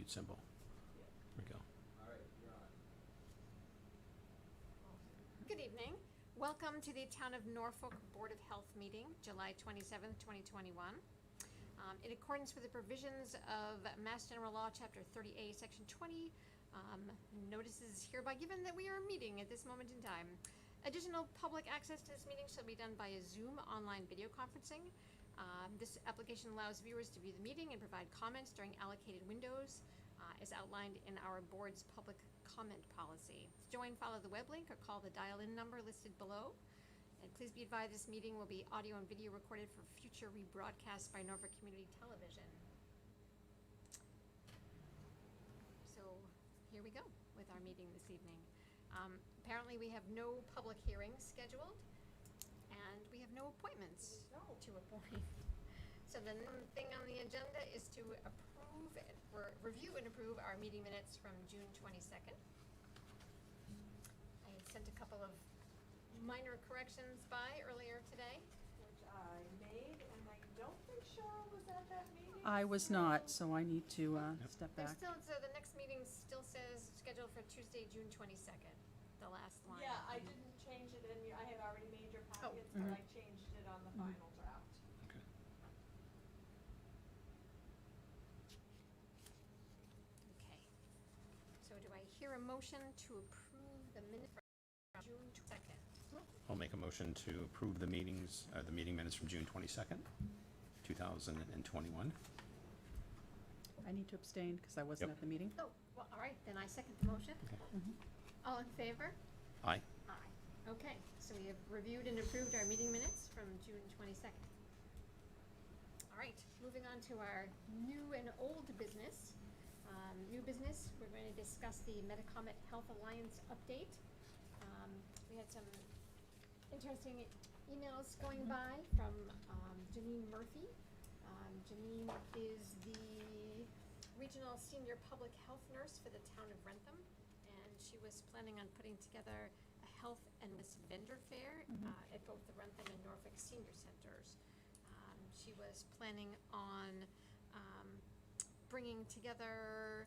mute symbol. There we go. All right, you're on. Good evening. Welcome to the Town of Norfolk Board of Health meeting, July 27th, 2021. In accordance with the provisions of Mass General Law, Chapter 30A, Section 20, notice is hereby given that we are meeting at this moment in time. Additional public access to this meeting shall be done by a Zoom online video conferencing. This application allows viewers to view the meeting and provide comments during allocated windows, as outlined in our board's public comment policy. To join, follow the web link or call the dial-in number listed below. And please be advised this meeting will be audio and video recorded for future rebroadcast by Norfolk Community Television. So here we go with our meeting this evening. Apparently we have no public hearings scheduled and we have no appointments to appoint. So the thing on the agenda is to review and approve our meeting minutes from June 22nd. I had sent a couple of minor corrections by earlier today. Which I made, and I don't think Cheryl was at that meeting. I was not, so I need to step There's back. still, so the next meeting still says scheduled for Tuesday, June 22nd, the last line. Yeah, I didn't change it, and I had already made your packets, but I changed it on the final draft. Okay. Okay. So do I hear a motion to approve the minutes from June 2nd? I'll make a motion to approve the meeting minutes from June 22nd, 2021. I need to abstain because I wasn't Yep. at the meeting. Oh, well, all right, then I second the motion. All in favor? Aye. Aye. Okay, so we have reviewed and approved our meeting minutes from June 22nd. All right, moving on to our new and old business. New business, we're going to discuss the Metacomet Health Alliance update. We had some interesting emails going by from Janine Murphy. Janine is the regional senior public health nurse for the town of Rentham, and she was planning on putting together a health and wellness vendor fair at both the Rentham and Norfolk senior centers. She was planning on bringing together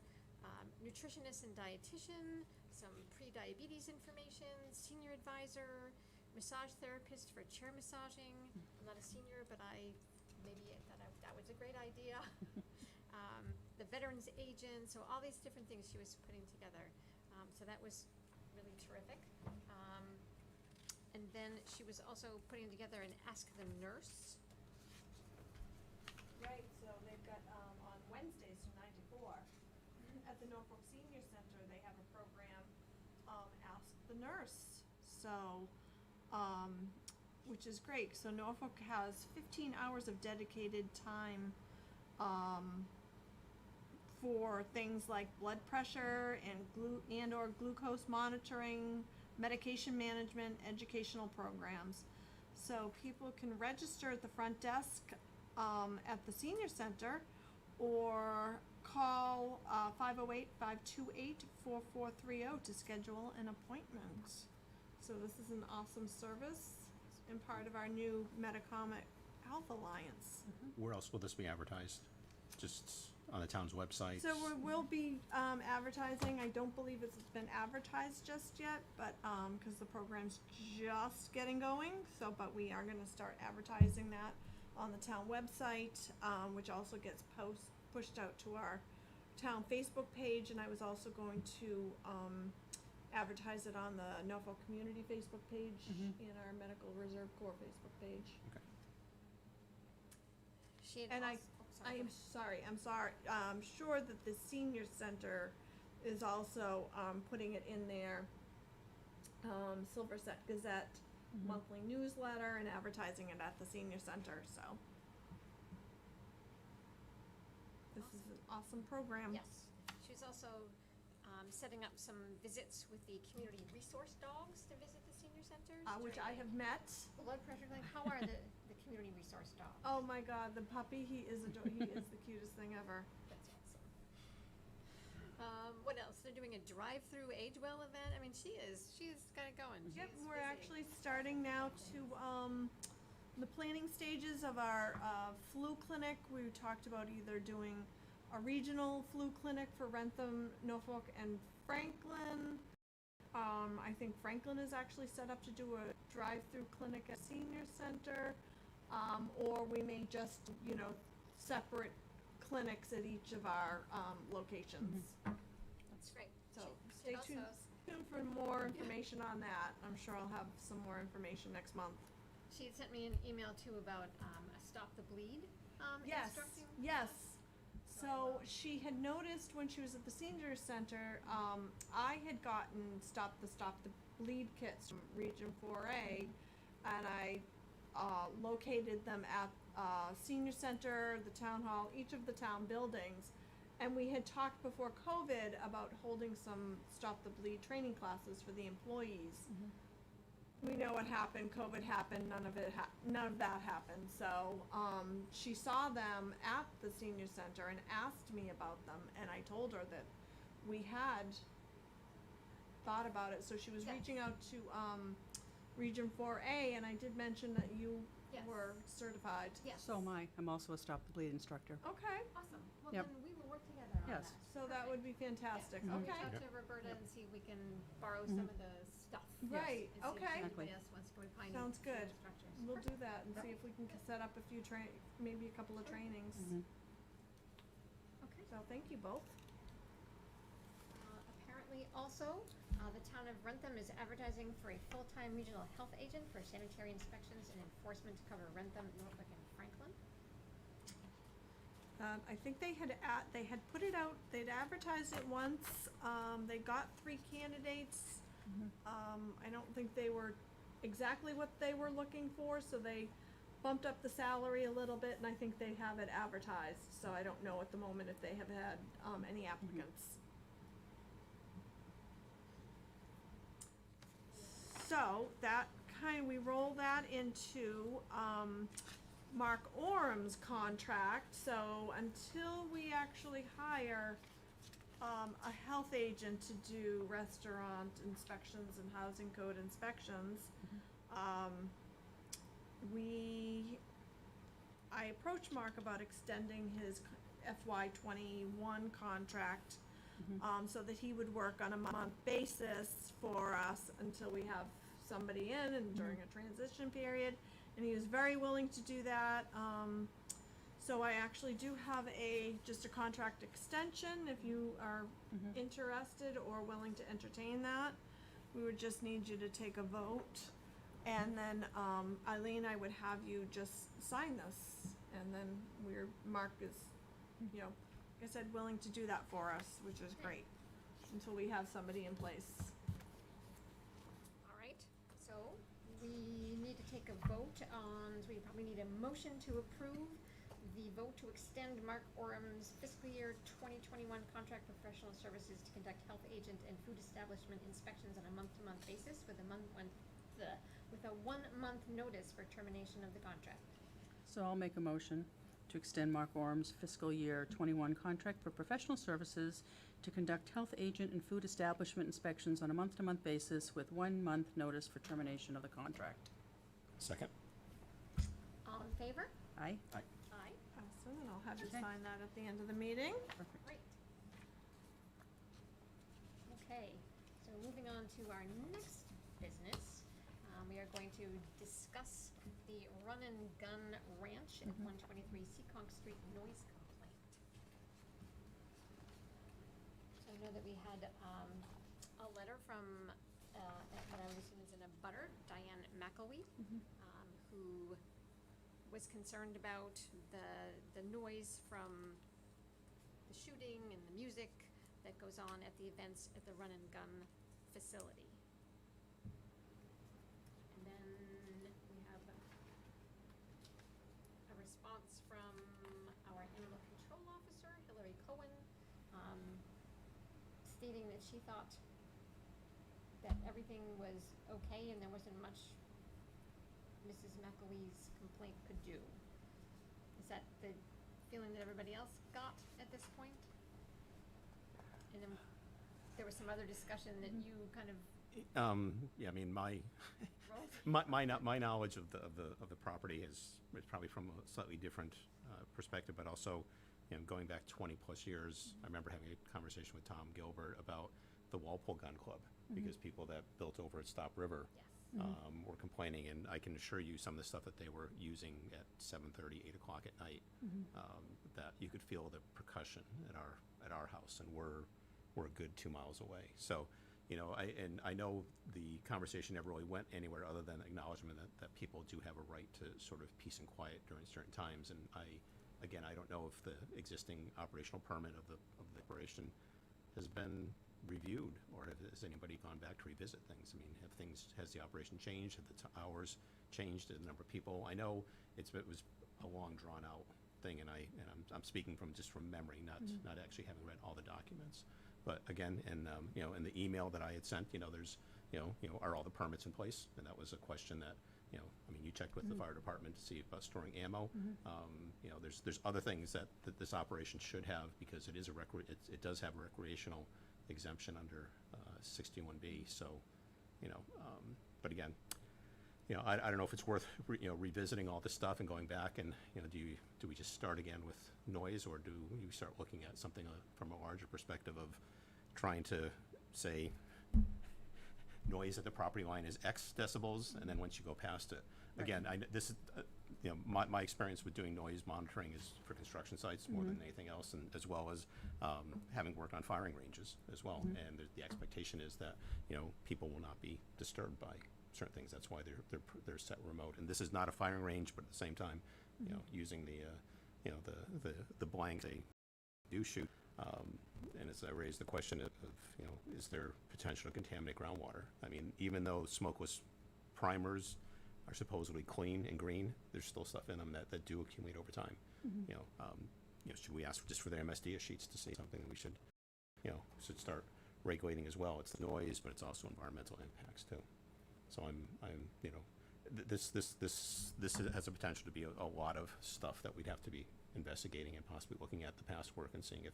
nutritionist and dietitian, some pre-diabetes information, senior advisor, massage therapist for chair massaging. I'm not a senior, but maybe I thought that was a great idea. The veterans agent, so all these different things she was putting together. So that was really terrific. And then she was also putting together an Ask the Nurse. Right, so they've got, on Wednesdays from 9 to 4, at the Norfolk Senior Center, they have a program, Ask the Nurse. So, which is great. So Norfolk has 15 hours of dedicated time, for things like blood pressure and or glucose monitoring, medication management, educational programs. So people can register at the front desk at the senior center or call 508-528-4430 to schedule an appointment. So this is an awesome service and part of our new Metacomet Health Alliance. Where else will this be advertised? Just on the town's website? So we will be advertising. I don't believe it's been advertised just yet, but because the program's just getting going. So, but we are going to start advertising that on the town website, which also gets pushed out to our town Facebook page, and I was also going to advertise it on the Norfolk Community Facebook page and our Medical Reserve Corps Facebook page. Okay. She had And also, I'm sorry. I'm sure that the senior center is also putting it in their Silverset Gazette monthly newsletter and advertising it at the senior center. So this is an awesome program. Yes, she's also setting up some visits with the community resource dogs to visit the senior centers. Which I have met. Blood pressure, like, how are the community resource dogs? Oh my God, the puppy! He is he is the cutest thing ever. That's awesome. What else? They're doing a drive-through Age Well event. I mean, she's got it going. Yep, She's we're busy. actually starting now to the planning stages of our flu clinic. We talked about either doing a regional flu clinic for Rentham, Norfolk, and Franklin. I think Franklin is actually set up to do a drive-through clinic at senior center, or we may just, separate clinics at each of our locations. That's great. So She stay tuned for more information on that. I'm sure I'll have some more information next month. She had sent me an email too about a Stop the Bleed Yes, instructing. yes. So she had noticed when she was at the senior center, I had gotten Stop the Bleed kits from Region 4A, and I located them at senior center, the town hall, each of the town buildings. And we had talked before COVID about holding some Stop the Bleed training classes for the employees. We know what happened. COVID happened. None of that happened. So she saw them at the senior center and asked me about them, and I told her that we had thought about it. So she was Yes. reaching out to Region 4A, and I did mention that you Yes. were certified. Yes. So am I. I'm also a Stop the Bleed instructor. Okay. Awesome. Well, Yep. then we will work together on Yes. that. So that would be fantastic. Yeah. I'll Okay. reach out Yep. to Roberta and see if we can borrow some of the stuff. Right. And see if Okay. anybody else wants to find Sounds some good. instructors. We'll do that and Yep. see if we can set up a few maybe a couple of trainings. Okay. So thank you both. Apparently also, the town of Rentham is advertising for a full-time regional health agent for sanitary inspections and enforcement to cover Rentham, Norfolk, and Franklin. I think they had put it out. They'd advertised it once. They got 3 candidates. I don't think they were exactly what they were looking for, so they bumped up the salary a little bit, and I think they have it advertised. So I don't know at the moment if they have had any applicants. So we roll that into Mark Orum's contract. So until we actually hire a health agent to do restaurant inspections and housing code inspections, I approached Mark about extending his FY21 contract, so that he would work on a month basis for us until we have somebody in and during a transition period. And he was very willing to do that. So I actually do have just a contract extension if you are interested or willing to entertain that. We would just need you to take a vote. And then Eileen, I would have you just sign this. And then Mark is, like I said, willing to do that for us, which is great, until we have somebody in place. All right, so we need to take a vote so we probably need a motion to approve the vote to extend Mark Orum's fiscal year 2021 contract professional services to conduct health agent and food establishment inspections on a month-to-month basis with a 1-month notice for termination of the contract. So I'll make a motion to extend Mark Orum's fiscal year 21 contract for professional services to conduct health agent and food establishment inspections on a month-to-month basis with 1 month notice for termination of the contract. Second? All in favor? Aye? Aye. Awesome, and I'll have you Okay. sign that at the end of the meeting. Perfect. Great. Okay, so moving on to our next business, we are going to discuss the Run and Gun Ranch at 123 Seekonk Street noise complaint. So I know that we had a letter from what I would assume is in a butter, Diane McElwee, who was concerned about the noise from the shooting and the music that goes on at the events at the Run and Gun facility. And then we have a response from our animal control officer, Hillary Cohen, stating that she thought that everything was okay and there wasn't much Mrs. McElwee's complaint could do. Is that the feeling that everybody else got at this point? And then there was some other discussion that you kind of Yeah, I mean, my rolled. my knowledge of the property is probably from a slightly different perspective, but also you know, going back 20-plus years, I remember having a conversation with Tom Gilbert about the Walpole Gun Club, because people that built over at Stop River Yes. were complaining, and I can assure you some of the stuff that they were using at 7:30, 8 o'clock at night, that you could feel the percussion at our house, and we're a good 2 miles away. So, you know, I know the conversation never really went anywhere other than acknowledgement that people do have a right to sort of peace and quiet during certain times. And I don't know if the existing operational permit of the operation has been reviewed, or has anybody gone back to revisit things? I mean, has the operation changed? Have the hours changed? The number of people? I know it was a long, drawn out thing, and I'm speaking from memory, not actually having read all the documents. But again, you know, in the email that I had sent, you know, there's, you know, are all the permits in place? And that was a question that, you know, I mean, you checked with the fire department to see about storing ammo. You know, there's other things that this operation should have, because it does have a recreational exemption under 61B. So, you know, but again, you know, I don't know if it's worth revisiting all this stuff and going back, and, you know, do we just start again with noise, or do you start looking at something from a larger perspective of trying to say noise at the property line is X decibels, and then once you go past it, again, this is you know, my experience with doing noise monitoring is for construction sites more than anything else, and as well as having worked on firing ranges as well. And the expectation is that, you know, people will not be disturbed by certain things. That's why they're set remote. And this is not a firing range, but at the same time, you know, using the blanks they do shoot. And as I raised the question of, you know, is there potential to contaminate groundwater? I mean, even though smokeless primers are supposedly clean and green, there's still stuff in them that do accumulate over time. You know, should we ask just for their MSDA sheets to see something that we should, you know, should start regulating as well? It's the noise, but it's also environmental impacts too. So I'm you know, this has a potential to be a lot of stuff that we'd have to be investigating and possibly looking at the past work and seeing if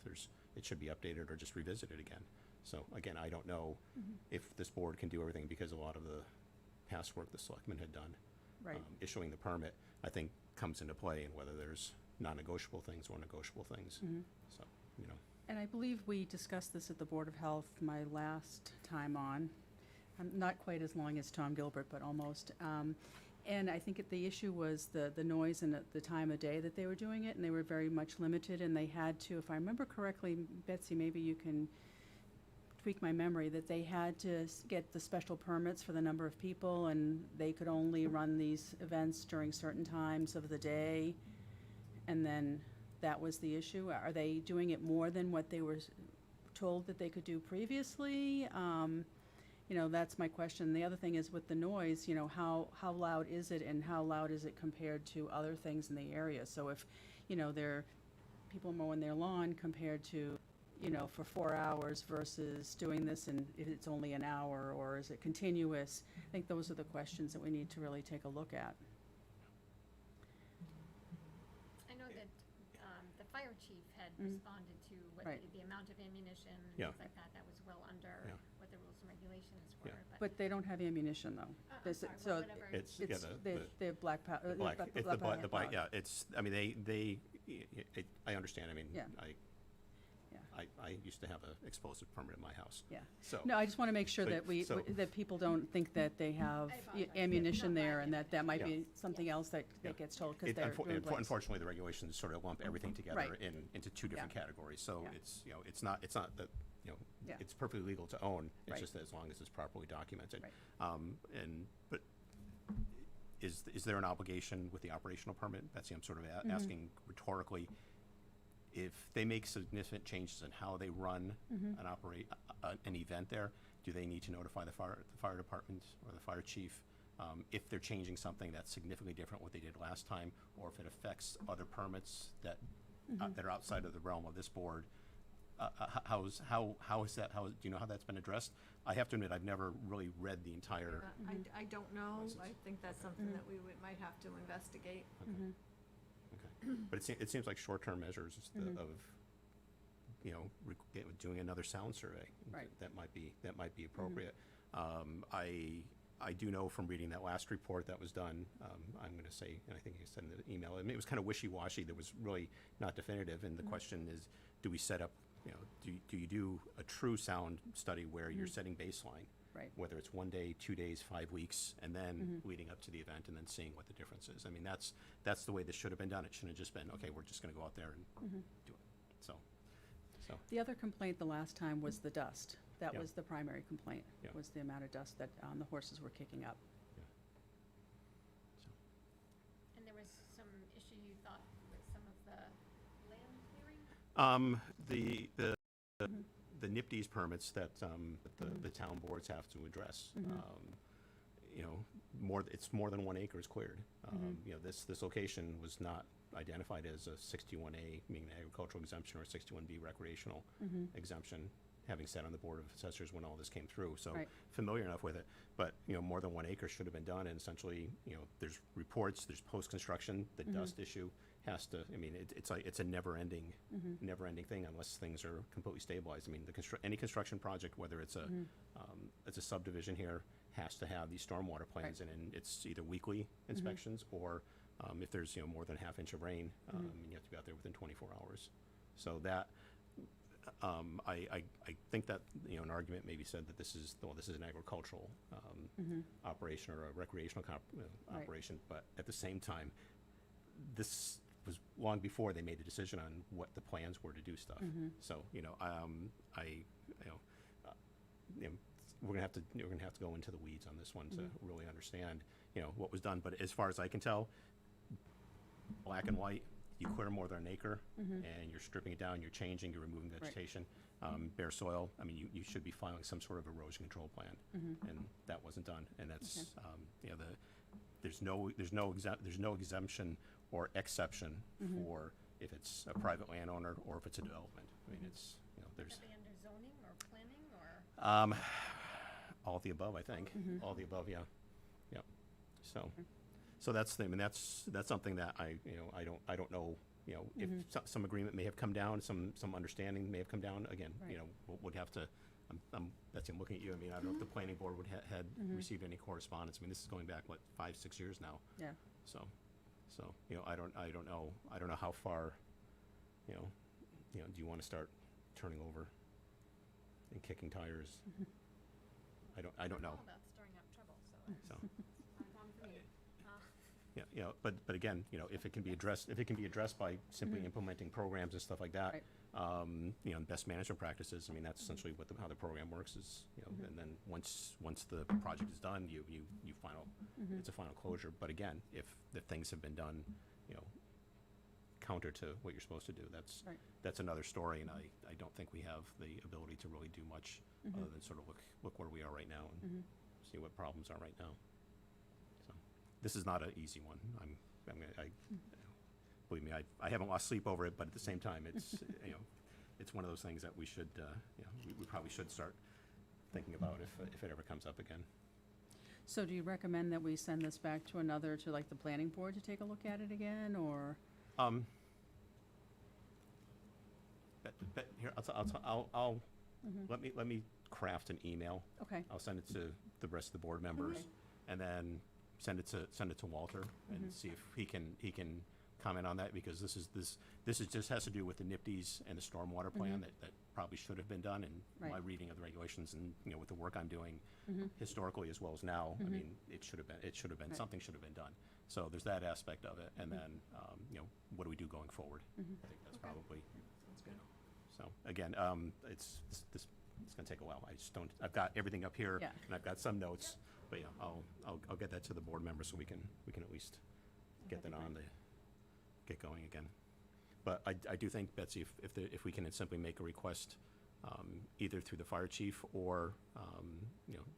it should be updated or just revisited again. So again, I don't know if this board can do everything, because a lot of the past work the selectmen had done, issuing the permit, I think comes into play, and whether there's non-negotiable things or negotiable things. So, you know. And I believe we discussed this at the Board of Health my last time on. Not quite as long as Tom Gilbert, but almost. And I think the issue was the noise and the time of day that they were doing it, and they were very much limited, and they had to, if I remember correctly, Betsy, maybe you can tweak my memory, that they had to get the special permits for the number of people, and they could only run these events during certain times of the day, and then that was the issue. Are they doing it more than what they were told that they could do previously? You know, that's my question. The other thing is with the noise, you know, how loud is it, and how loud is it compared to other things in the area? So if, you know, people mowing their lawn compared to, you know, for 4 hours versus doing this, and if it's only an hour, or is it continuous? I think those are the questions that we need to really take a look at. I know that the fire chief had responded to what the amount of ammunition, Yeah. things like that was well under what the rules and regulations were. Yeah. But they don't have ammunition, though. I'm sorry, well, whatever. It's they're black powder. the black, yeah, it's, I mean, I understand, I mean, Yeah. I used to have an explosive permit in my house. Yeah. So. No, I just want to make sure But- that that people don't think that they have I apologize. ammunition No, there, not and that might be Yeah. something else that gets told, because they're doing blaze. Unfortunately, the regulations sort of lump everything together Right. into two different Yeah. categories. So Yeah. it's, you know, it's not that, you know, Yeah. it's perfectly legal to own. It's Right. just that as long as it's properly documented. Right. But is there an obligation with the operational permit? Betsy, I'm sort of asking rhetorically, if they make significant changes in how they run and operate an event there, do they need to notify the fire department or the fire chief if they're changing something that's significantly different what they did last time, or if it affects other permits that are outside of the realm of this board? How is that? Do you know how that's been addressed? I have to admit, I've never really read the entire. I don't know. License. I think that's something that we might have to investigate. Okay. But it seems like short-term measures of, you know, doing another sound survey. Right. That might be appropriate. I do know from reading that last report that was done, I'm going to say, and I think you said in the email, I mean, it was kind of wishy-washy. There was really not definitive. And the question is, do we set up, do you do a true sound study where you're setting baseline? Right. Whether it's 1 day, 2 days, 5 weeks, and then leading up to the event and then seeing what the difference is. I mean, that's the way this should have been done. It shouldn't have just been, okay, we're just going to go out there and do it. So. The other complaint the last time was the dust. That Yeah. was the primary complaint, Yeah. was the amount of dust that the horses were kicking up. And there was some issue you thought with some of the land clearing? The NIPD's permits that the town boards have to address. It's more than 1 acre is cleared. This location was not identified as a 61A, meaning an agricultural exemption, or a 61B recreational exemption, having sat on the Board of Assessors when all this came through. So Right. familiar enough with it. But, more than 1 acre should have been done, and essentially, there's reports, there's post-construction, the dust issue has to, I mean, it's a never-ending thing unless things are completely stabilized. I mean, any construction project, whether it's a subdivision here, has to have these stormwater plans, Right. and it's either weekly inspections or if there's more than half inch of rain, you have to be out there within 24 hours. So that I think that an argument may be said that this is an agricultural operation or a recreational operation, but at the same time, this was long before they made a decision on what the plans were to do stuff. So we're gonna have to go into the weeds on this one to really understand what was done. But as far as I can tell, black and white, you clear more than an acre, and you're stripping it down, you're changing, you're removing vegetation. Bare soil, I mean, you should be filing some sort of erosion control plan, and that wasn't done. And that's there's no exemption or exception for if it's a private landowner or if it's a development. I mean, it's Would that be under zoning or planning or? All of the above, I think. All of the above, yeah. So that's the, I mean, that's something that I don't know, if some agreement may have come down, some understanding may have come down. Again, Right. would have to, I'm looking at you. I mean, I don't know if the planning board would had received any correspondence. I mean, this is going back, 5-6 years now. Yeah. So, I don't know how far, do you want to start turning over and kicking tires? I don't know. That's stirring up trouble, so So, not a problem for me. yeah, but again, if it can be addressed by simply implementing programs and stuff like that, Right. And best management practices, I mean, that's essentially how the program works is, and then once the project is done, you final, it's a final closure. But again, if the things have been done, counter to what you're supposed to do, Right. that's another story, and I don't think we have the ability to really do much other than sort of look where we are right now and see what problems are right now. So this is not an easy one. Believe me, I haven't lost sleep over it, but at the same time, it's it's one of those things that we should we probably should start thinking about if it ever comes up again. So do you recommend that we send this back to the planning board to take a look at it again, or? But here, I'll let me craft an email. Okay. I'll send it to the rest of the board members, and then send it to Walter and see if he can comment on that, because this is just has to do with the NIPD's and the stormwater plan that probably should have been done. And Right. my reading of the regulations and with the work I'm doing historically as well as now, I mean, it should have been Right. something should have been done. So there's that aspect of it, and then what do we do going forward? I think that's probably. So again, it's going to take a while. I've got everything up here, Yeah. and I've got some notes, but yeah, I'll get that to the board members so we can at least get that on to get going again. But I do think, Betsy, if we can simply make a request, either through the fire chief or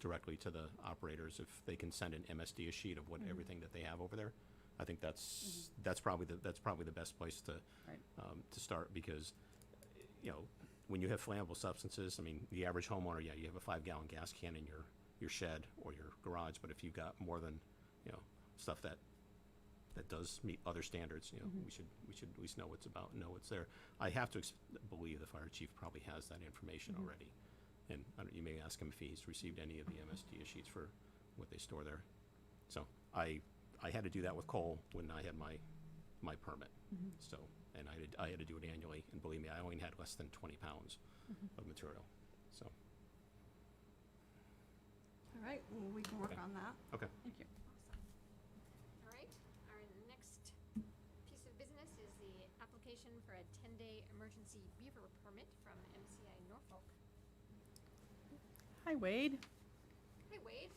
directly to the operators, if they can send an MSD sheet of what everything that they have over there, I think that's probably the best place to Right. to start, because when you have flammable substances, I mean, the average homeowner, yeah, you have a 5-gallon gas can in your shed or your garage, but if you've got more than stuff that does meet other standards, we should at least know what's there. I have to believe the fire chief probably has that information already, and you may ask him if he's received any of the MSD sheets for store there. So I had to do that with coal when I had my permit. So, and I had to do it annually, and believe me, I only had less than 20 pounds of material. So, All right, well, we can work Okay. on that. okay. Thank you. All right, our next piece of business is the application for a 10-day emergency beaver permit from MCI Norfolk. Hi, Wade. Hey, Wade.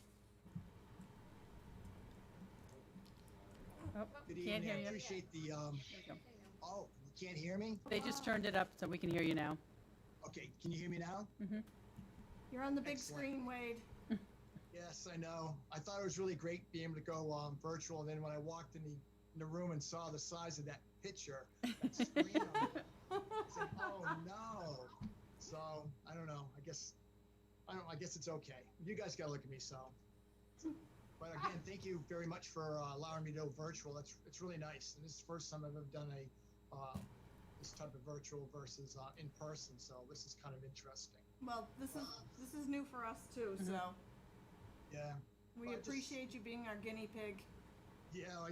Oh, Good can't evening. hear I you. appreciate the, There you go. There you go. oh, you can't hear me? They just turned it up so we can hear you now. Okay, can you hear me now? You're on the big Excellent. screen, Wade. Yes, I know. I thought it was really great being able to go virtual. And then when I walked in the room and saw the size of that picture, that screen on it, I said, oh no. So I don't know. I guess it's okay. You guys gotta look at me, so. But again, thank you very much for allowing me to go virtual. It's really nice. And this is the first time I've ever done this type of virtual versus in person. So this is kind of interesting. Well, this is new for us too, so Yeah. we Well, I just- appreciate you being our guinea pig. Yeah, I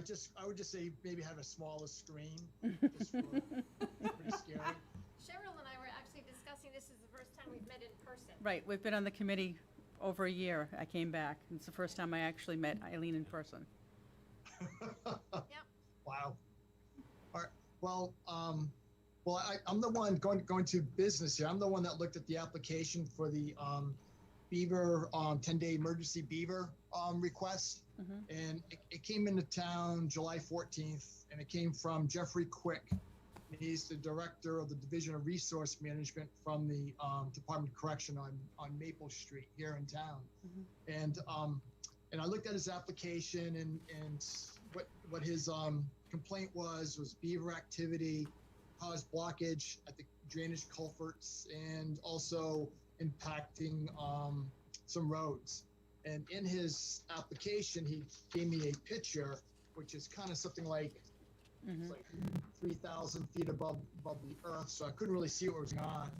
would just say maybe have a smaller screen. Just for, it's pretty scary. Cheryl and I were actually discussing this is the first time we've met in person. Right, we've been on the committee over a year. I came back. It's the first time I actually met Eileen in person. Yep. Wow. All right. Well, I'm the one going to business here. I'm the one that looked at the application for the beaver 10-day emergency beaver request, and it came into town July 14th, and it came from Jeffrey Quick. He's the director of the Division of Resource Management from the Department of Correction on Maple Street here in town. And I looked at his application, and what his complaint was beaver activity caused blockage at the drainage culverts and also impacting some roads. And in his application, he gave me a picture, which is kind of something like, it's like 3,000 feet above the earth, so I couldn't really see what was going on.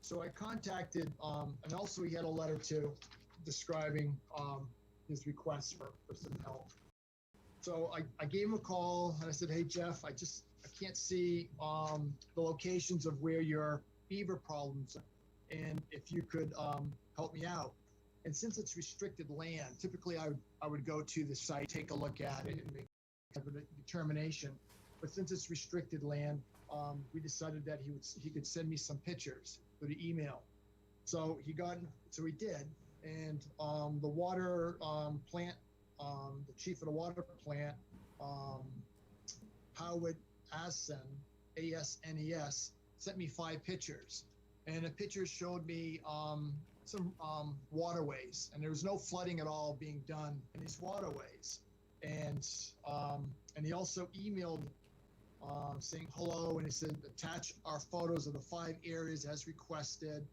So I contacted, and also he had a letter too, describing his request for some help. So I gave him a call and I said, hey Jeff, I can't see the locations of where your beaver problems are, and if you could help me out. And since it's restricted land, typically I would go to the site, take a look at it, and make a determination. But since it's restricted land, we decided that he could send me some pictures through the email. So he did, and the water plant, the chief of the water plant, Howard Asen, A-S-N-E-S, sent me 5 pictures, and the pictures showed me some waterways, and there was no flooding at all being done in these waterways. And he also emailed saying hello, and he said attach our photos of the 5 areas as requested.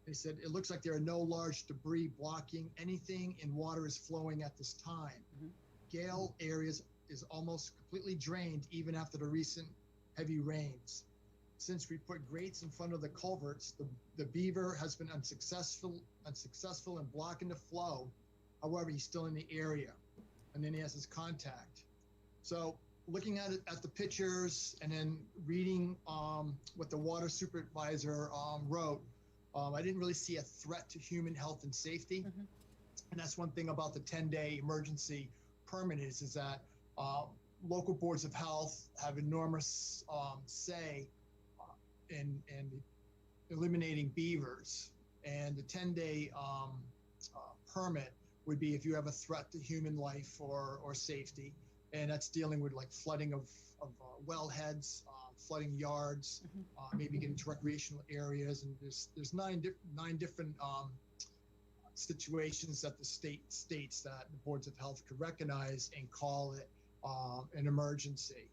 He said it looks like there are no large debris blocking anything, and water is flowing at this time. Gale areas is almost completely drained even after the recent heavy rains. Since we put grates in front of the culverts, the beaver has been unsuccessful in blocking the flow. However, he's still in the area. And then he has his contact. So looking at the pictures and then reading what the water supervisor wrote, I didn't really see a threat to human health and safety. And that's one thing about the 10-day emergency permit is that local boards of health have enormous say in eliminating beavers. And the 10-day permit would be if you have a threat to human life or safety. And that's dealing with like flooding of wellheads, flooding yards, maybe getting to recreational areas. And there's nine different situations that the state states that the boards of health could recognize and call it an emergency.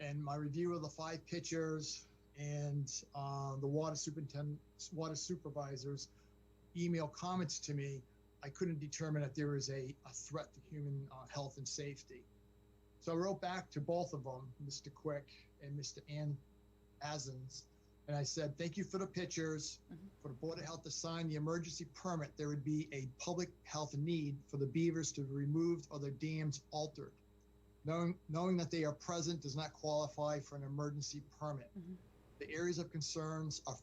And my review of the 5 pictures and the water supervisor's email comments to me, I couldn't determine that there was a threat to human health and safety. So I wrote back to both of them, Mr. Quick and Mr. Asens, And I said, thank you for the pictures. For the Board of Health to sign the emergency permit, there would be a public health need for the beavers to be removed or their dams altered. Knowing that they are present does not qualify for an emergency permit. The areas of concerns are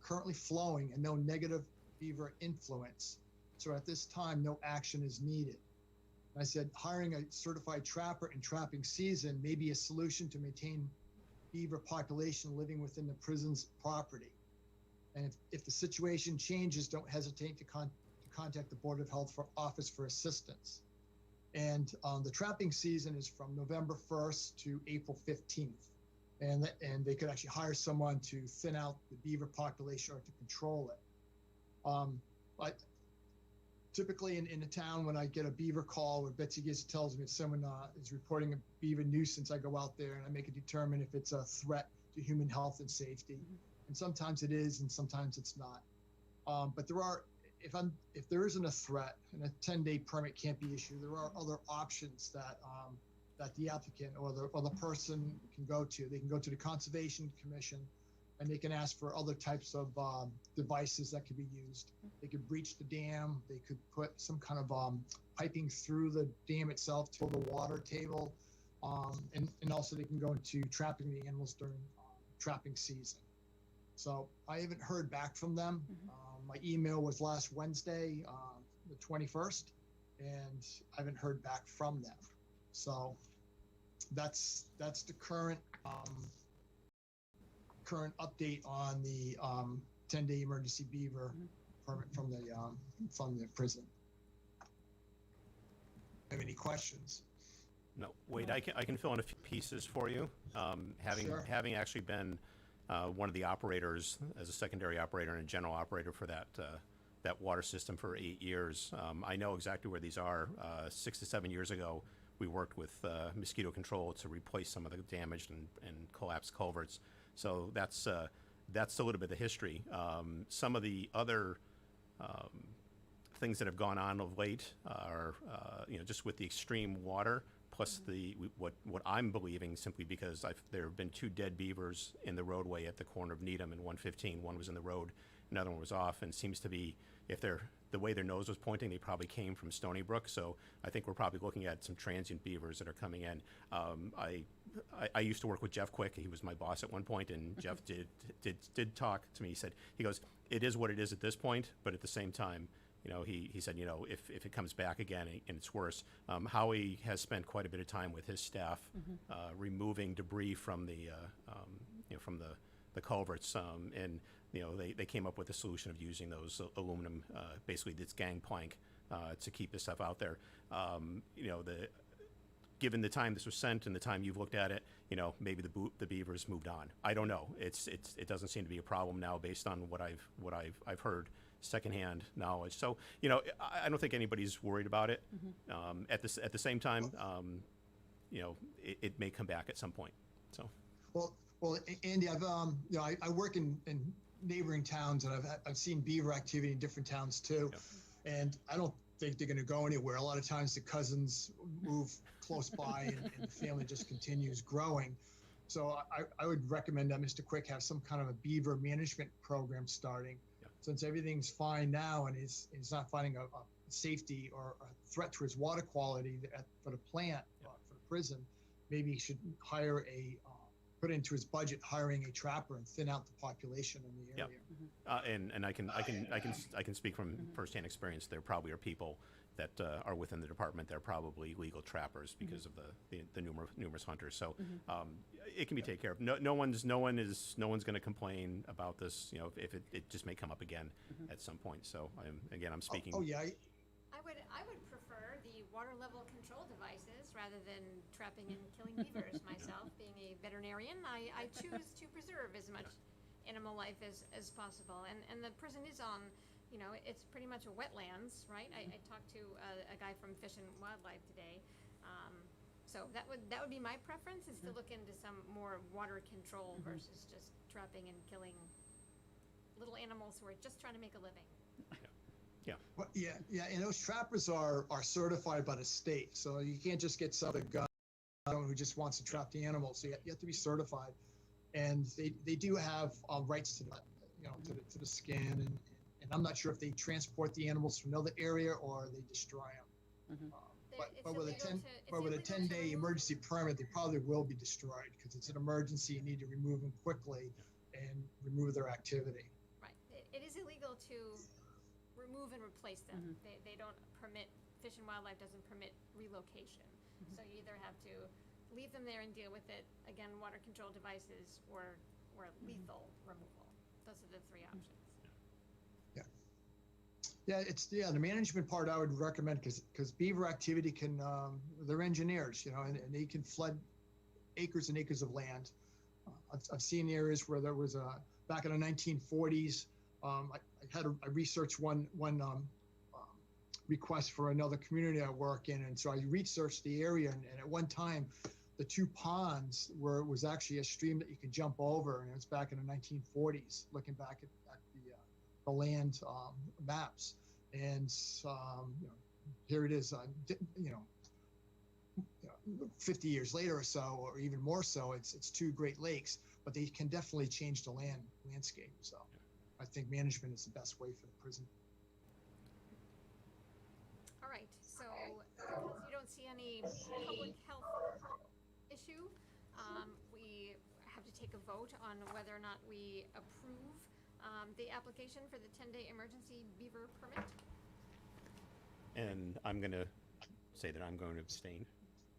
currently flowing and no negative beaver influence. So at this time, no action is needed. And I said, hiring a certified trapper in trapping season may be a solution to maintain beaver population living within the prison's property. And if the situation changes, don't hesitate to contact the Board of Health office for assistance. And the trapping season is from November 1st to April 15th. And they could actually hire someone to thin out the beaver population or to control it. But typically in the town, when I get a beaver call, where Betsy tells me someone is reporting a beaver nuisance, I go out there and I make it determine if it's a threat to human health and safety. And sometimes it is, and sometimes it's not. But there are, if there isn't a threat and a 10-day permit can't be issued, there are other options that that the applicant or the person can go to. They can go to the Conservation Commission, and they can ask for other types of devices that could be used. They could breach the dam. They could put some kind of piping through the dam itself to the water table, and also they can go into trapping the animals during trapping season. So I haven't heard back from them. My email was last Wednesday, the 21st, and I haven't heard back from them. So that's the current update on the 10-day emergency beaver permit from the prison. Have any questions? No, Wade, I can fill in a few pieces for you. Sure. Having actually been one of the operators as a secondary operator and a general operator for that water system for 8 years, I know exactly where these are. 6 to 7 years ago, we worked with mosquito control to replace some of the damaged and collapsed culverts. So that's a little bit of the history. Some of the other things that have gone on of late are, just with the extreme water, plus what I'm believing, simply because there have been 2 dead beavers in the roadway at the corner of Needham and 115. One was in the road, another one was off, and seems to be, the way their nose was pointing, they probably came from Stony Brook. So I think we're probably looking at some transient beavers that are coming in. I used to work with Jeff Quick. He was my boss at one point, and Jeff did talk to me. He goes, it is what it is at this point, but at the same time, he said, if it comes back again and it's worse, Howie has spent quite a bit of time with his staff removing debris from the culverts, and they came up with a solution of using those aluminum, basically this gangplank, to keep this stuff out there. Given the time this was sent and the time you've looked at it, maybe the beavers moved on. I don't know. It doesn't seem to be a problem now based on what I've heard, secondhand knowledge. So I don't think anybody's worried about it. At the same time, it may come back at some point. So. Well, Andy, I work in neighboring towns, and I've seen beaver activity in different towns too, and I don't think they're going to go anywhere. A lot of times the cousins move close by, and the family just continues growing. So I would recommend that Mr. Quick have some kind of a beaver management program starting, since everything's fine now, and he's not finding a safety or a threat to his water quality for the plant, for the prison. Maybe he should put into his budget hiring a trapper and thin out the population in the area. And I can speak from firsthand experience. There probably are people that are within the department. They're probably legal trappers because of the numerous hunters. So it can be taken care of. No one's going to complain about this. If it just may come up again at some point. So I'm speaking. Oh yeah. I would prefer the water level control devices rather than trapping and killing beavers myself. Being a veterinarian, I choose to preserve as much animal life as possible. And the prison is on, it's pretty much a wetlands, right? I talked to a guy from Fish and Wildlife today. So that would be my preference, is to look into some more water control versus just trapping and killing little animals who are just trying to make a living. Yeah. Well, yeah, and those trappers are certified by the state, so you can't just get some gun who just wants to trap the animals. So you have to be certified. and they do have rights to the, to the skin, and I'm not sure if they transport the animals to another area or they destroy them. Mhm. But with a 10-day emergency permit, they probably will be destroyed because it's an emergency. You need to remove them quickly and remove their activity. Right. It is illegal to remove and replace them. They don't permit, Fish and Wildlife doesn't permit relocation. So you either have to leave them there and deal with it, again, water control devices, or lethal removal. Those are the three options. Yeah, the management part I would recommend because beaver activity can, they're engineers, and they can flood acres and acres of land. I've seen areas where there was back in the 1940s. I researched one request for another community I work in, and so I researched the area, and at one time, the two ponds was actually a stream that you could jump over, and it was back in the 1940s. Looking back at the land maps, and here it is. 50 years later or so, or even more so, it's two Great Lakes, but they can definitely change the landscape. So, I think management is the best way for the prison. All right. So because you don't see any public health issue, we have to take a vote on whether or not we approve the application for the 10-day emergency beaver permit. And I'm going to say that I'm going to abstain,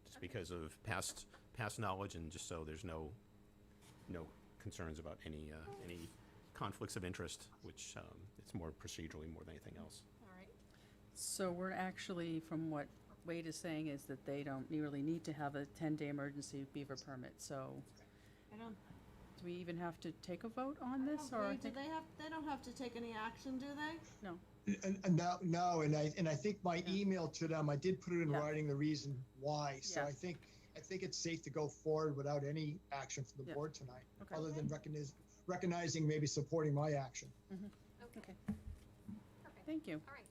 just because of past knowledge, and just so there's no concerns about any conflicts of interest, which it's more procedurally more than anything else. All right. So we're actually, from what Wade is saying, is that they don't really need to have a 10-day emergency beaver permit. So I don't. do we even have to take a vote on this, or I Do think they don't have to take any action, do they? no? No, and I think my email to them, I did put it in Yeah. writing the reason why. So Yeah. I think it's safe to go forward without any action from the Yeah. board tonight, Okay. other than recognizing maybe supporting my action. Okay. Okay. Perfect. Thank you. All right.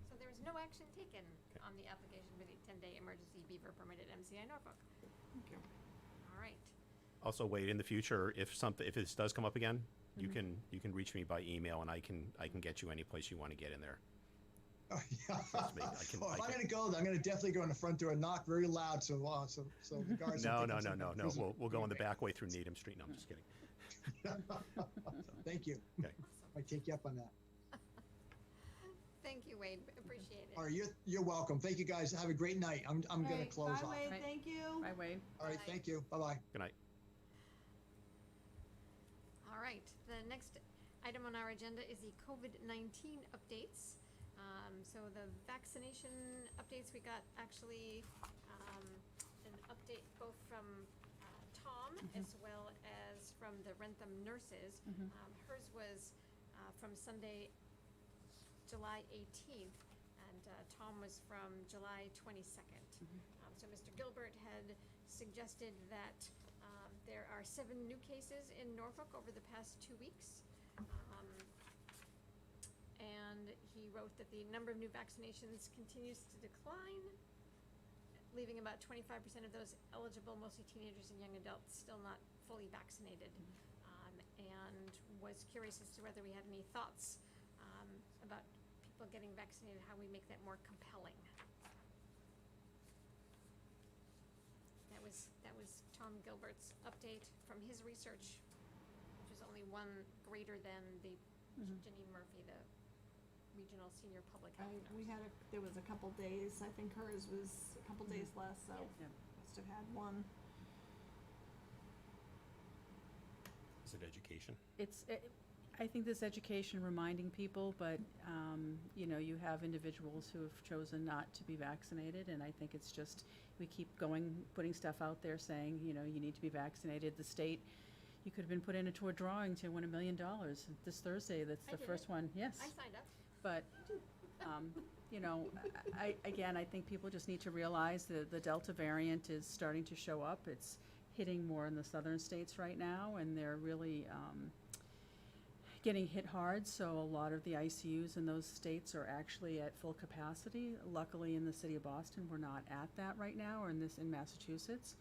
So there is no action taken on the application for the 10-day emergency beaver permit at MCI Norfolk. Thank you. All right. Also, Wade, in the future, if this does come up again, you can reach me by email, and I can get you any place you want to get in there. Oh, yeah. Trust me, If I'm going to go, I'm going to definitely go in the front door and knock very loud, so the guards. No. don't think I'm in prison. We'll go in the back way through Needham Street. No, I'm just kidding. Thank you. Okay. I take you up on that. Thank you, Wade. Appreciate it. All right, you're welcome. Thank you, guys. Have a great night. I'm going to Great. close Bye, off. Wade. Right. Thank you. Bye, Wade. All right, thank you. Bye-bye. Good night. All right. The next item on our agenda is the COVID-19 updates. So the vaccination updates, we got actually an update both from Tom as well as from the Rentham nurses. Hers was from Sunday, July 18th, and Tom was from July 22nd. So Mr. Gilbert had suggested that there are 7 new cases in Norfolk over the past 2 weeks. And he wrote that the number of new vaccinations continues to decline, leaving about 25% of those eligible, mostly teenagers and young adults, still not fully vaccinated. And was curious as to whether we had any thoughts about people getting vaccinated, how we make that more compelling. That was Tom Gilbert's update from his research, which was only one greater than the Janine Murphy, the regional senior public health nurse. There was a couple days. I think hers was a couple days less, so Yeah. must have had one. Is it education? I think this education reminding people, but, you have individuals who have chosen not to be vaccinated, and I think it's just, we keep putting stuff out there saying, you need to be vaccinated. The state, you could have been put into a drawing to win $1 million this Thursday. That's I the did first it. one, yes. I signed up. But, I think people just need to realize that the Delta variant is starting to show up. It's hitting more in the southern states right now, and they're really getting hit hard. So a lot of the ICUs in those states are actually at full capacity. Luckily, in the city of Boston, we're not at that right now, or in Massachusetts.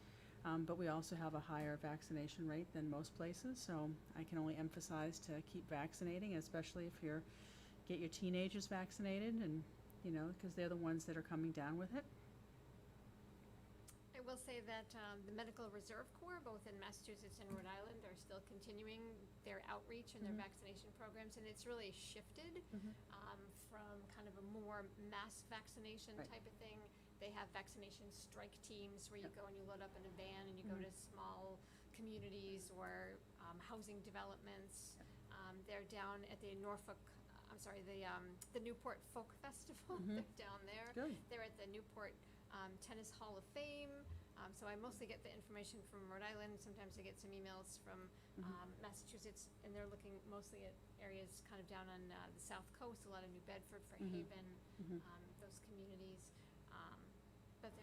But we also have a higher vaccination rate than most places, so I can only emphasize to keep vaccinating, especially if get your teenagers vaccinated and, because they're the ones that are coming down with it. I will say that the Medical Reserve Corps, both in Massachusetts and Rhode Island, are still continuing their outreach and their vaccination programs, and it's really shifted from kind of a more mass vaccination Right. type of thing. They have vaccination strike teams where you go and you load up in a van and you go to small communities or housing developments. They're down at the Norfolk, the Newport Folk Festival. They're down there. Good. They're at the Newport Tennis Hall of Fame. So I mostly get the information from Rhode Island. Sometimes I get some emails from Massachusetts, and they're looking mostly at areas kind of down on the South Coast, a lot of New Bedford, Fairhaven, those communities. But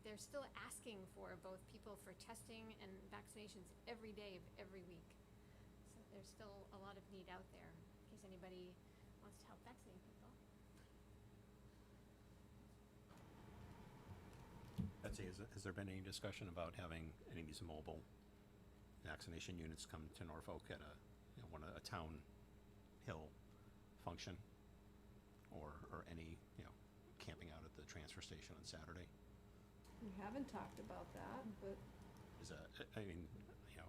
they're still asking for both people for testing and vaccinations every day of every week. So there's still a lot of need out there in case anybody wants to help vaccinate people. Betsy, has there been any discussion about having any of these mobile vaccination units come to Norfolk at a town hill function, or any camping out at the transfer station on Saturday? We haven't talked about that, but Is that, I mean,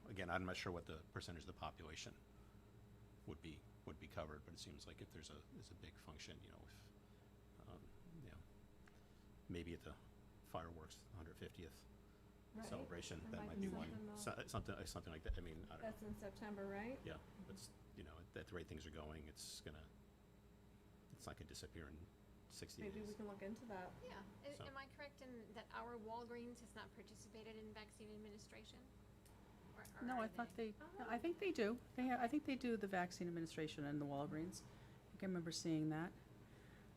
again, I'm not sure what the percentage of the population would be covered, but it seems like if there's a big function, maybe at the fireworks 150th Right. celebration, There that might might be be one, something something like that. I mean, I don't know. that's in September, right? Yeah, it's, at the rate things are going, it's not gonna disappear in 60 Maybe we days. can look into that. Yeah. So- Am I correct in that our Walgreens has not participated in vaccine administration? Or No, are I thought no, I think they do. I think they do the vaccine administration in the Walgreens. I think I remember seeing that.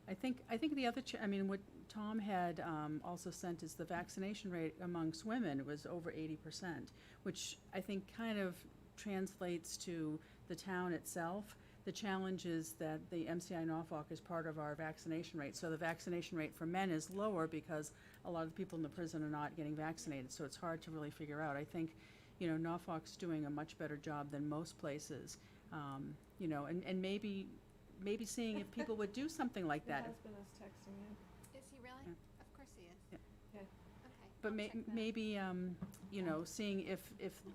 I think the other, what Tom had also sent is the vaccination rate amongst women was over 80%, which I think kind of translates to the town itself. The challenge is that the MCI Norfolk is part of our vaccination rate, so the vaccination rate for men is lower because a lot of the people in the prison are not getting vaccinated, so it's hard to really figure out. I think, Norfolk's doing a much better job than most places, and maybe seeing if people would do something like Your that. husband is texting you. Is he really? Yeah. Of course he is. Yeah. Okay. Okay. But I'll check that. maybe, seeing if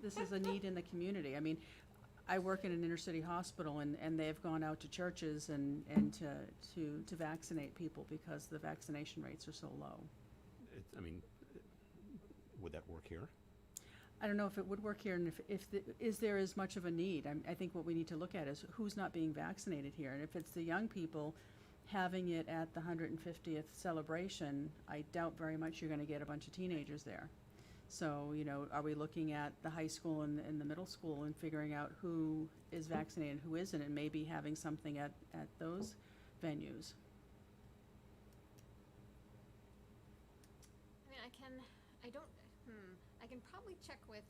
this is a need in the community. I mean, I work in an inner city hospital, and they've gone out to churches and to vaccinate people because the vaccination rates are so low. Would that work here? I don't know if it would work here, and is there as much of a need? I think what we need to look at is who's not being vaccinated here, and if it's the young people having it at the 150th celebration, I doubt very much you're gonna get a bunch of teenagers there. So, are we looking at the high school and the middle school and figuring out who is vaccinated, who isn't, and maybe having something at those venues? I can probably check with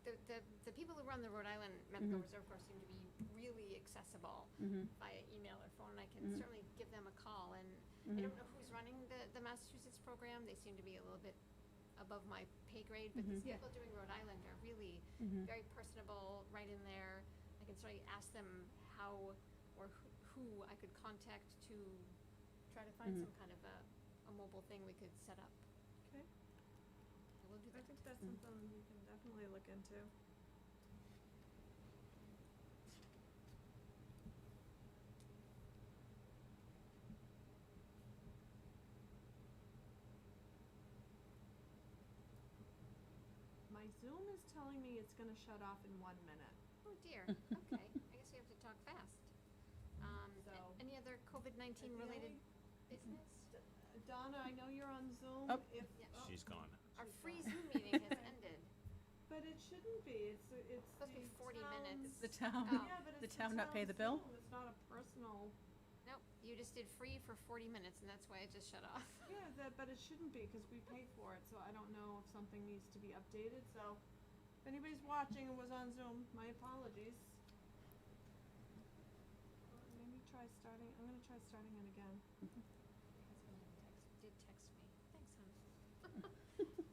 the people who run the Rhode Island Medical Reserve Corps seem to be really accessible via email or phone. I can certainly give them a call, and I don't know who's running the Massachusetts program. They seem to be a little bit above my pay grade, but these Yeah. people doing Rhode Island are really very personable, right in there. I can certainly ask them how or who I could contact to try to find some kind of a mobile thing we could set up. Okay. I will do I that. think that's something we can definitely look into. My Zoom is telling me it's gonna shut off in 1 minute. Oh dear, okay, I guess we have to talk fast. So- Any other COVID-19 related business? Donna, I know you're on Zoom. Oh. If, Yeah. oh, She's gone. Our she's free gone. Zoom meeting has ended. But it shouldn't be. It's Supposed to be the 40 town's- minutes. The town, Oh. Yeah, but the it's town not pay the town's bill? Zoom. It's not a personal. Nope, you just did free for 40 minutes and that's why it just shut off. Yeah, but it shouldn't be because we pay for it. So I don't know if something needs to be updated. So if anybody's watching and was on Zoom, my apologies. Maybe try starting. I'm gonna try starting it again. Did text me. Thanks, hon.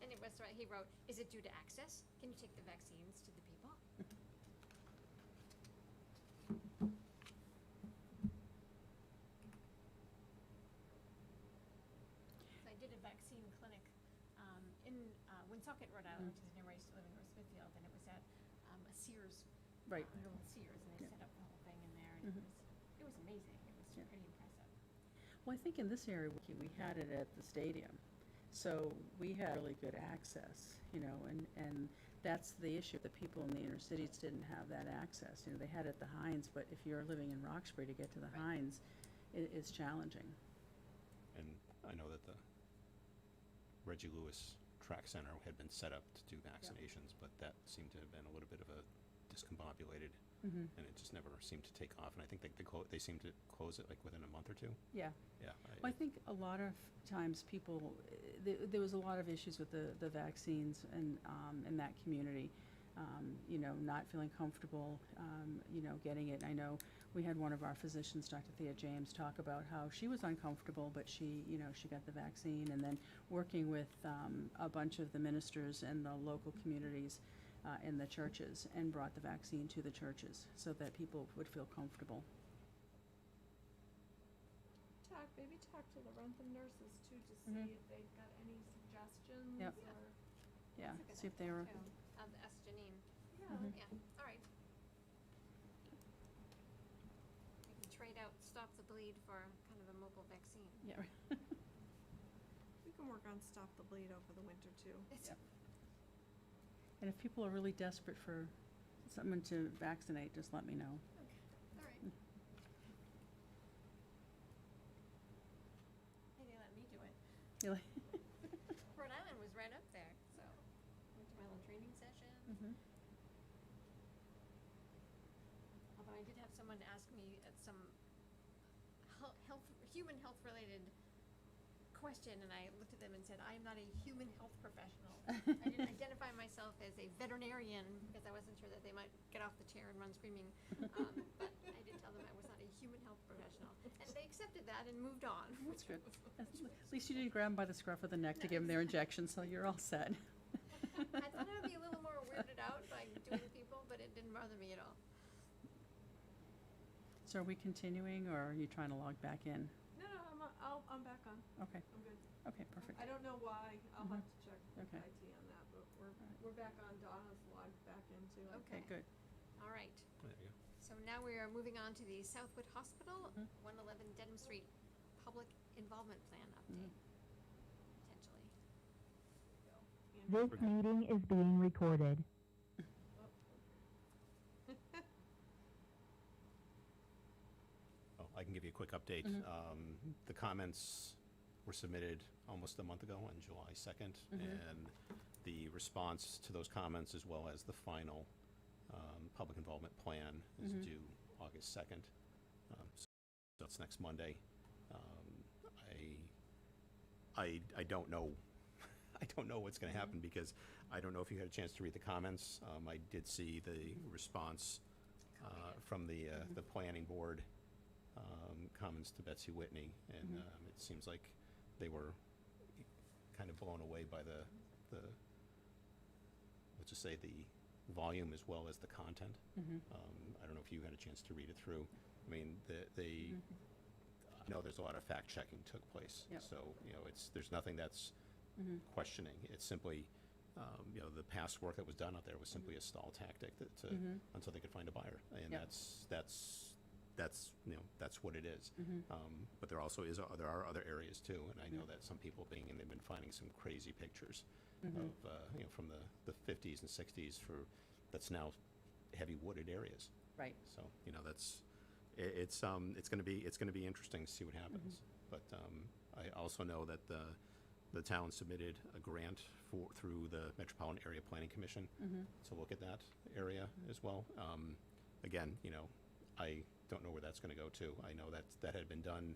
Anyway, he wrote, "Is it due to access? Can you take the vaccines to the people?" So I did a vaccine clinic in Woonsocket, Rhode Island, which is near where I used to live in North Smithfield, and it was at a Sears, Right. little Sears, and they Yeah. set up the whole thing in there, and it was amazing. It was Yeah. pretty impressive. Well, I think in this area, we had it at the stadium, so we had really good access, and that's the issue. The people in the inner cities didn't have that access. They had it at the Heinz, but if you're living in Roxbury, to get to the Right. Heinz is challenging. And I know that the Reggie Lewis Track Center had been set up to do vaccinations, but that seemed to have been a little bit of a discombobulated, and it just never seemed to take off. And I think they seemed to close it like within a month or two. Yeah. Yeah. Well, I think a lot of times people, there was a lot of issues with the vaccines and in that community, not feeling comfortable, getting it. I know we had one of our physicians, Dr. Thea James, talk about how she was uncomfortable, but she got the vaccine, and then working with a bunch of the ministers and the local communities in the churches, and brought the vaccine to the churches so that people would feel comfortable. Maybe talk to the Rentham nurses too, to see if they've got any suggestions Yep. or, Yeah, That's a good see if they idea, were, too. I'll ask Janine. yeah. Yeah, all right. We can trade out Stop the Bleed for kind of a mobile vaccine. yeah. We can work on Stop the Bleed over the winter too. Yep. And if people are really desperate for someone to vaccinate, just let me know. All right. Hey, they let me do it. Really? Rhode Island was right up there, so went to my little training session. Although I did have someone ask me some human health related question, and I looked at them and said, I am not a human health professional. I didn't identify myself as a veterinarian because I wasn't sure that they might get off the chair and run screaming. But I did tell them I was not a human health professional. And they accepted that and moved on. That's good. At least you didn't grab them by the scruff of the neck to give them their injection, so you're all set. I thought I would be a little more weirded out by doing people, but it didn't bother me at all. So are we continuing, or are you trying to log back in? No, I'm back on. Okay, I'm good. okay, perfect. I don't know why. I'll have to check with Okay. IT on that, but we're back on. Donna's logged back into it. Okay, good. All right. There you go. So now we are moving on to the Southwood Hospital, 111 Dedham Street Public Involvement Plan update, potentially. Andrew? This meeting is being recorded. Oh, I can give you a quick update. The comments were submitted almost a month ago on July 2nd, and the response to those comments, as well as the final public involvement plan, is due August 2nd. So that's next Monday. I don't know. I don't know what's going to happen, because I don't know if you had a chance to read the comments. I did see the response from the planning board comments to Betsy Whitney, and it seems like they were kind of blown away by the let's just say the volume as well as the content. I don't know if you had a chance to read it through. I mean, I know there's a lot of fact checking took place. Yep. So there's nothing that's questioning. It's simply the past work that was done out there was simply a stall tactic until they could find a buyer, and Yep. that's what it is. But there also are other areas too, and I know that some people they've been finding some crazy pictures of from the 50s and 60s that's now heavy wooded areas. Right. So it's going to be interesting to see what happens. But I also know that the town submitted a grant through the Metropolitan Area Planning Commission to look at that area as well. Again, I don't know where that's going to go to. I know that had been done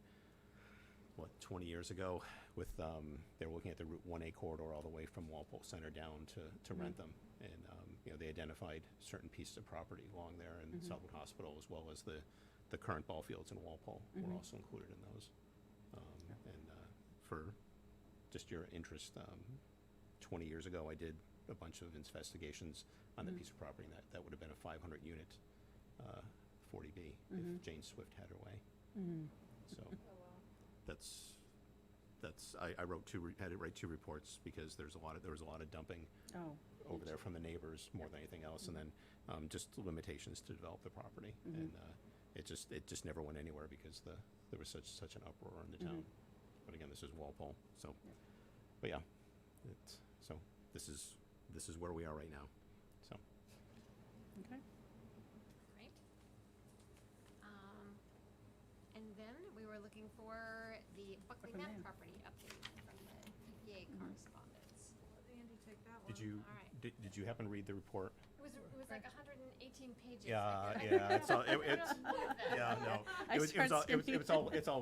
20 years ago with they were looking at the Route 1A corridor all the way from Walpole Center down to Rentham, and they identified certain pieces of property along there, and Southwood Hospital, as well as the current ball fields in Walpole, were also included in those. And for just your interest, 20 years ago, I did a bunch of investigations on that piece of property, and that would have been a 500 unit 40B if Jane Swift had her way. So I had to write two reports because there was a lot of dumping over there from the neighbors more than anything else, and then just limitations to develop the property, and it just never went anywhere because there was such an uproar in the town. But again, this is Walpole, so but yeah, so this is where we are right now. So Okay. Great. And then we were looking for the Buckley Buckley Mann Mann. property update from the EPA correspondence. Let Andy take that one. did you All right. did you happen to read the report? It was like 118 pages. Yeah, it's all, it's, yeah, no. I It was started all, skimming.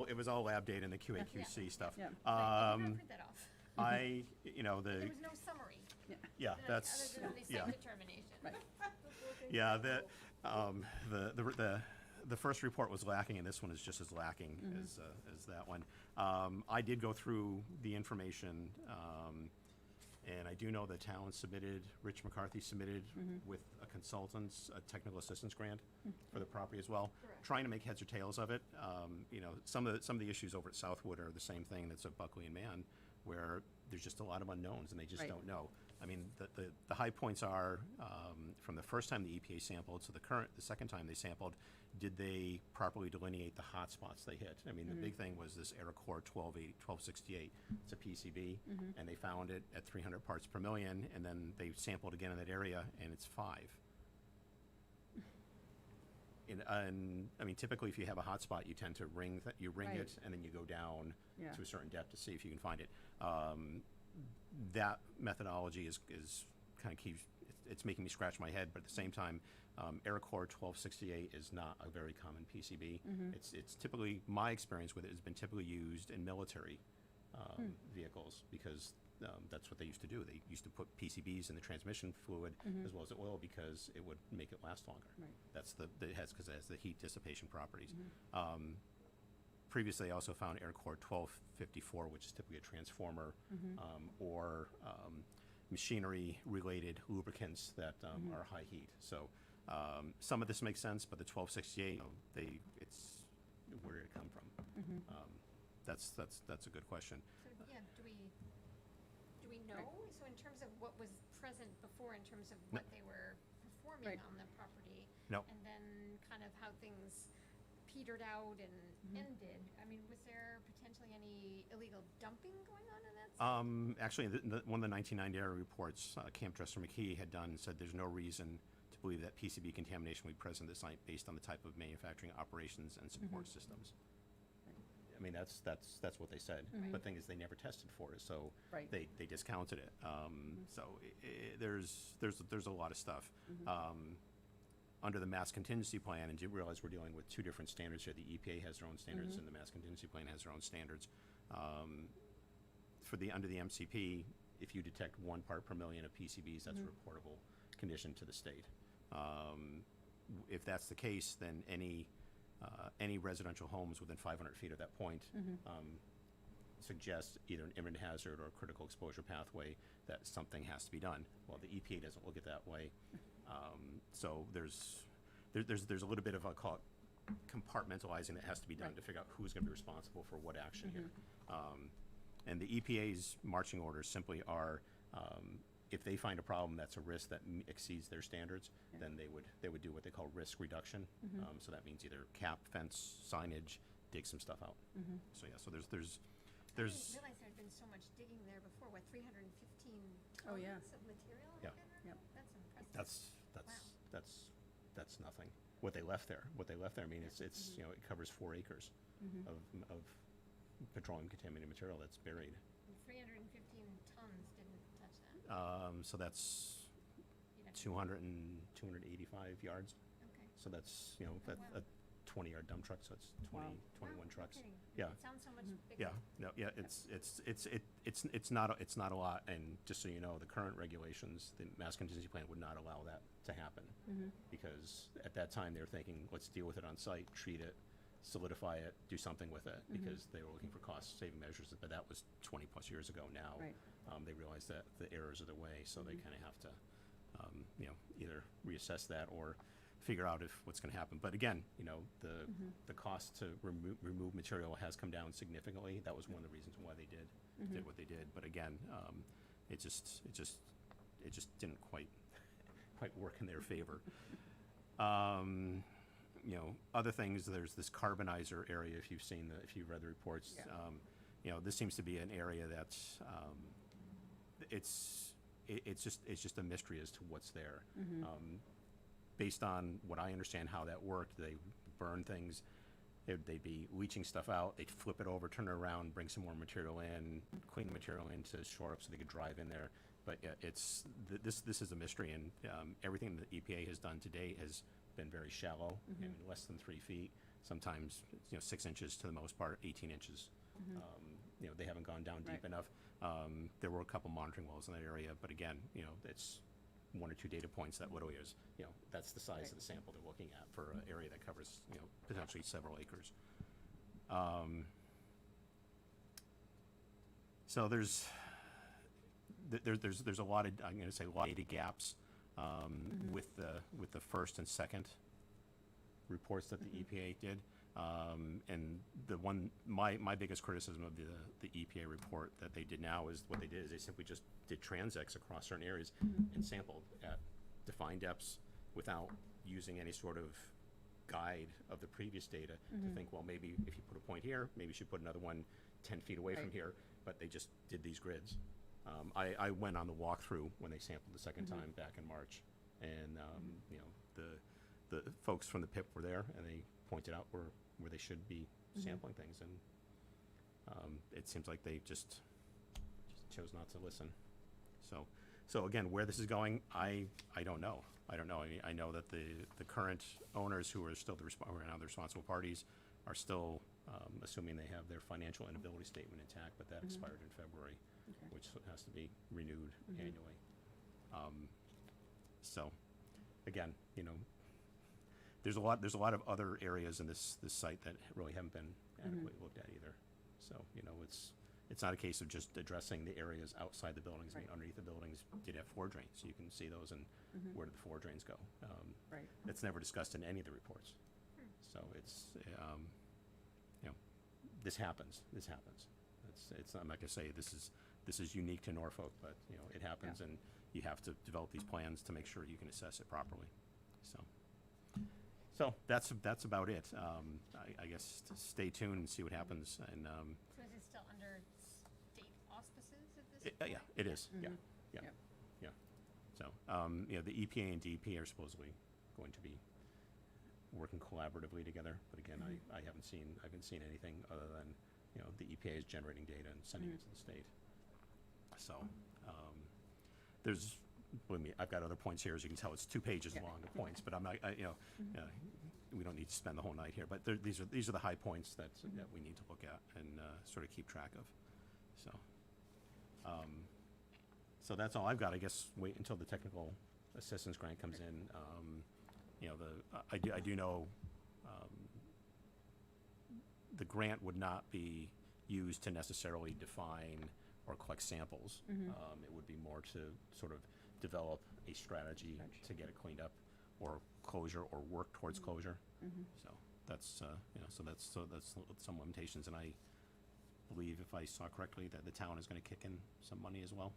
it was all lab data and the QAQC stuff. Yeah. Right, you print that off. There was no summary. yeah, that's, Other than the yeah. site determination. Right. Yeah, the first report was lacking, and this one is just as lacking as that one. I did go through the information, and I do know the town submitted, Rich McCarthy submitted with a consultant's, a technical assistance grant for the property as well. Correct. Trying to make heads or tails of it. Some of the issues over at Southwood are the same thing that's at Buckley and Mann, where there's just a lot of unknowns and they just Right. don't know. I mean, the high points are from the first time the EPA sampled to the second time they sampled, did they properly delineate the hot spots they hit? I mean, the big thing was this AeroCore 1268. It's a PCB, and they found it at 300 parts per million, and then they sampled again in that area, and it's 5. And I mean, typically, if you have a hot spot, you tend to ring Right. it, and then you go down Yeah. to a certain depth to see if you can find it. That methodology is kind of keeps, it's making me scratch my head, but at the same time, AeroCore 1268 is not a very common PCB. It's typically, my experience with it has been typically used in military vehicles because that's what they used to do. They used to put PCBs in the transmission fluid as well as the oil because it would make it last longer. Right. That's because it has the heat dissipation properties. Previously, I also found AeroCore 1254, which is typically a transformer or machinery-related lubricants that are high heat. So some of this makes sense, but the 1268, it's where did it come from? That's a good question. So, yeah, do we know? So in terms of what was present before, in terms of what they were performing Right. on the property, No. and then kind of how things petered out and ended, I mean, was there potentially any illegal dumping going on in that site? Actually, one of the 1990 era reports Camp Dresser McKee had done said there's no reason to believe that PCB contamination would be present at the site based on the type of manufacturing operations and support systems. I mean, that's what they said. But the thing is, they never tested for it, so Right. they discounted it. So there's a lot of stuff. Under the mass contingency plan, and you realize we're dealing with two different standards here. The EPA has their own standards, and the mass contingency plan has their own standards. Under the MCP, if you detect 1 part per million of PCBs, that's a reportable condition to the state. If that's the case, then any residential homes within 500 feet of that point suggest either an imminent hazard or a critical exposure pathway that something has to be done. Well, the EPA doesn't look at that way. So there's a little bit of, I'll call it, compartmentalizing that has to be done Right. to figure out who's going to be responsible for what action here. And the EPA's marching orders simply are, if they find a problem that's a risk that exceeds their standards, then they would do what they call risk reduction. So that means either cap, fence, signage, dig some stuff out. So yeah, so there's I didn't realize there had been so much digging there before. What, 315 tons Oh, yeah. of material Yeah. had been Yep. removed? That's impressive. that's nothing. What they left there, I mean, it's it covers 4 acres of petroleum contaminated material that's buried. And 315 tons didn't touch that. So that's You'd have to- 285 yards. Okay. So that's wow. a 20-yard dump truck. So it's 21 Wow, trucks. no kidding. Yeah. It sounds so much bigger. Yeah, no, yeah, it's not a lot, and just so you know, the current regulations, the mass contingency plan would not allow that to happen. Because at that time, they were thinking, let's deal with it on site, treat it, solidify it, do something with it, because they were looking for cost-saving measures, but that was 20-plus years ago now. Right. they realize that the errors are the way, so they kind of have to, either reassess that or figure out if what's going to happen. But again, the cost to remove material has come down significantly. That was one of the reasons why they did what they did. But again, it just didn't quite work in their favor. Other things, there's this carbonizer area, if you've read the reports. Yeah. This seems to be an area that's, it's just a mystery as to what's there. Based on what I understand how that worked, they burn things, they'd be leaching stuff out, they'd flip it over, turn it around, bring some more material in, clean the material in to shore up so they could drive in there. But yeah, this is a mystery, and everything that EPA has done to date has been very shallow, less than 3 feet, sometimes 6 inches to the most part, 18 inches. They haven't gone down deep enough. There were a couple monitoring wells in that area, but again, it's 1 or 2 data points that literally is, that's the size of the sample they're looking at for an area that covers, potentially several acres. So there's a lot of, I'm going to say, a lot of data gaps with the first and second reports that the EPA did. And the one, my biggest criticism of the EPA report that they did now is what they did is they simply just did transects across certain areas and sampled at defined depths without using any sort of guide of the previous data to think, well, maybe if you put a point here, maybe you should put another one 10 feet away from here, but they just did these grids. I went on the walkthrough when they sampled the second time back in March, and the folks from the PIP were there, and they pointed out where they should be sampling things, and it seems like they just chose not to listen. So again, where this is going, I don't know. I mean, I know that the current owners who are still the responsible parties are still assuming they have their financial inability statement intact, but that expired in February, which has to be renewed annually. So again, there's a lot of other areas in this site that really haven't been adequately looked at either. So it's not a case of just addressing the areas outside the buildings. I mean, underneath the buildings did have floor drains, so you can see those, and where did the floor drains go? It's never discussed in any of the reports. So it's this happens. I'm not gonna say this is unique to Norfolk, but it happens, and you have to develop these plans to make sure you can assess it properly. So that's about it. I guess stay tuned and see what happens. And So is it still under state auspices at this point? yeah, it is. Yeah. So the EPA and DEP are supposedly going to be working collaboratively together, but again, I haven't seen anything other than the EPA is generating data and sending it to the state. So there's, believe me, I've got other points here. As you can tell, it's 2 pages long of points, but I'm not, we don't need to spend the whole night here. But these are the high points that we need to look at and sort of keep track of. So that's all I've got. I guess wait until the technical assistance grant comes in. I do know the grant would not be used to necessarily define or collect samples. It would be more to sort of develop a strategy to get it cleaned up, or closure, or work towards closure. So that's that's some limitations, and I believe, if I saw correctly, that the town is going to kick in some money as well.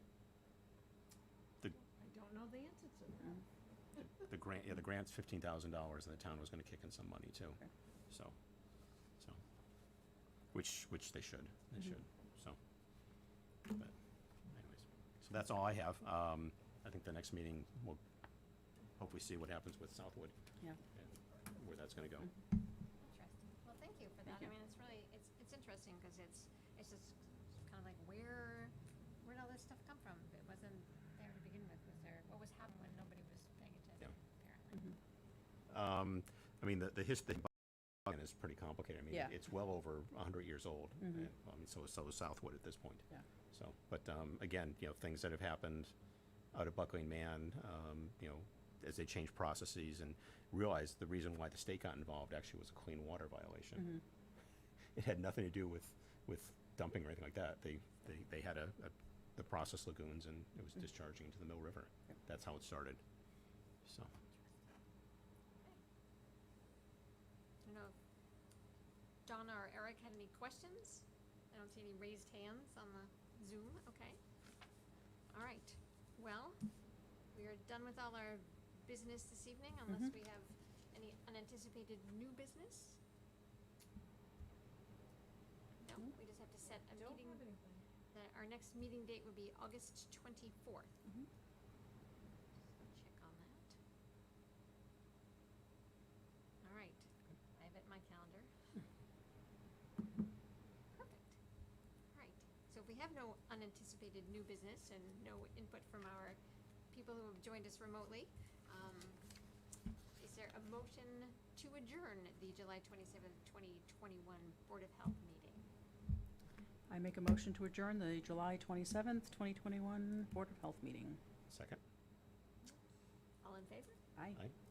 I don't know the answer to that. The grant's $15,000, and the town was going to kick in some money too. So which they should. They should. So, but anyways, so that's all I have. I think the next meeting we'll hopefully see what happens with Southwood. Yeah. And where that's going to go. Interesting. Well, thank you for that. Thank you. I mean, it's really, it's interesting because it's just kind of like where'd all this stuff come from? If it wasn't there to begin with, what was happening when nobody was paying attention, apparently? I mean, the history is pretty complicated. I mean, Yeah. it's well over 100 years old. And, I mean, so is Southwood at this point. Yeah. So, but again, things that have happened out of Buckley and Mann, as they change processes and realized the reason why the state got involved actually was a clean water violation. It had nothing to do with dumping or anything like that. They had a the process lagoons, and it was discharging into the Mill River. Yep. That's how it started. So, I don't know if Donna or Eric had any questions? I don't see any raised hands on the Zoom, okay. All right, well, we are done with all our business this evening unless we have any unanticipated new business. No, we just have to set a Don't meeting. have anything. Our next meeting date would be August 24th. Mhm. Check on that. All right, I have it in my calendar. Perfect. All right, so if we have no unanticipated new business and no input from our people who have joined us remotely, is there a motion to adjourn the July 27th, 2021 Board of Health meeting? I make a motion to adjourn the July 27th, 2021 Board of Health meeting. second? All in favor? Aye. Aye.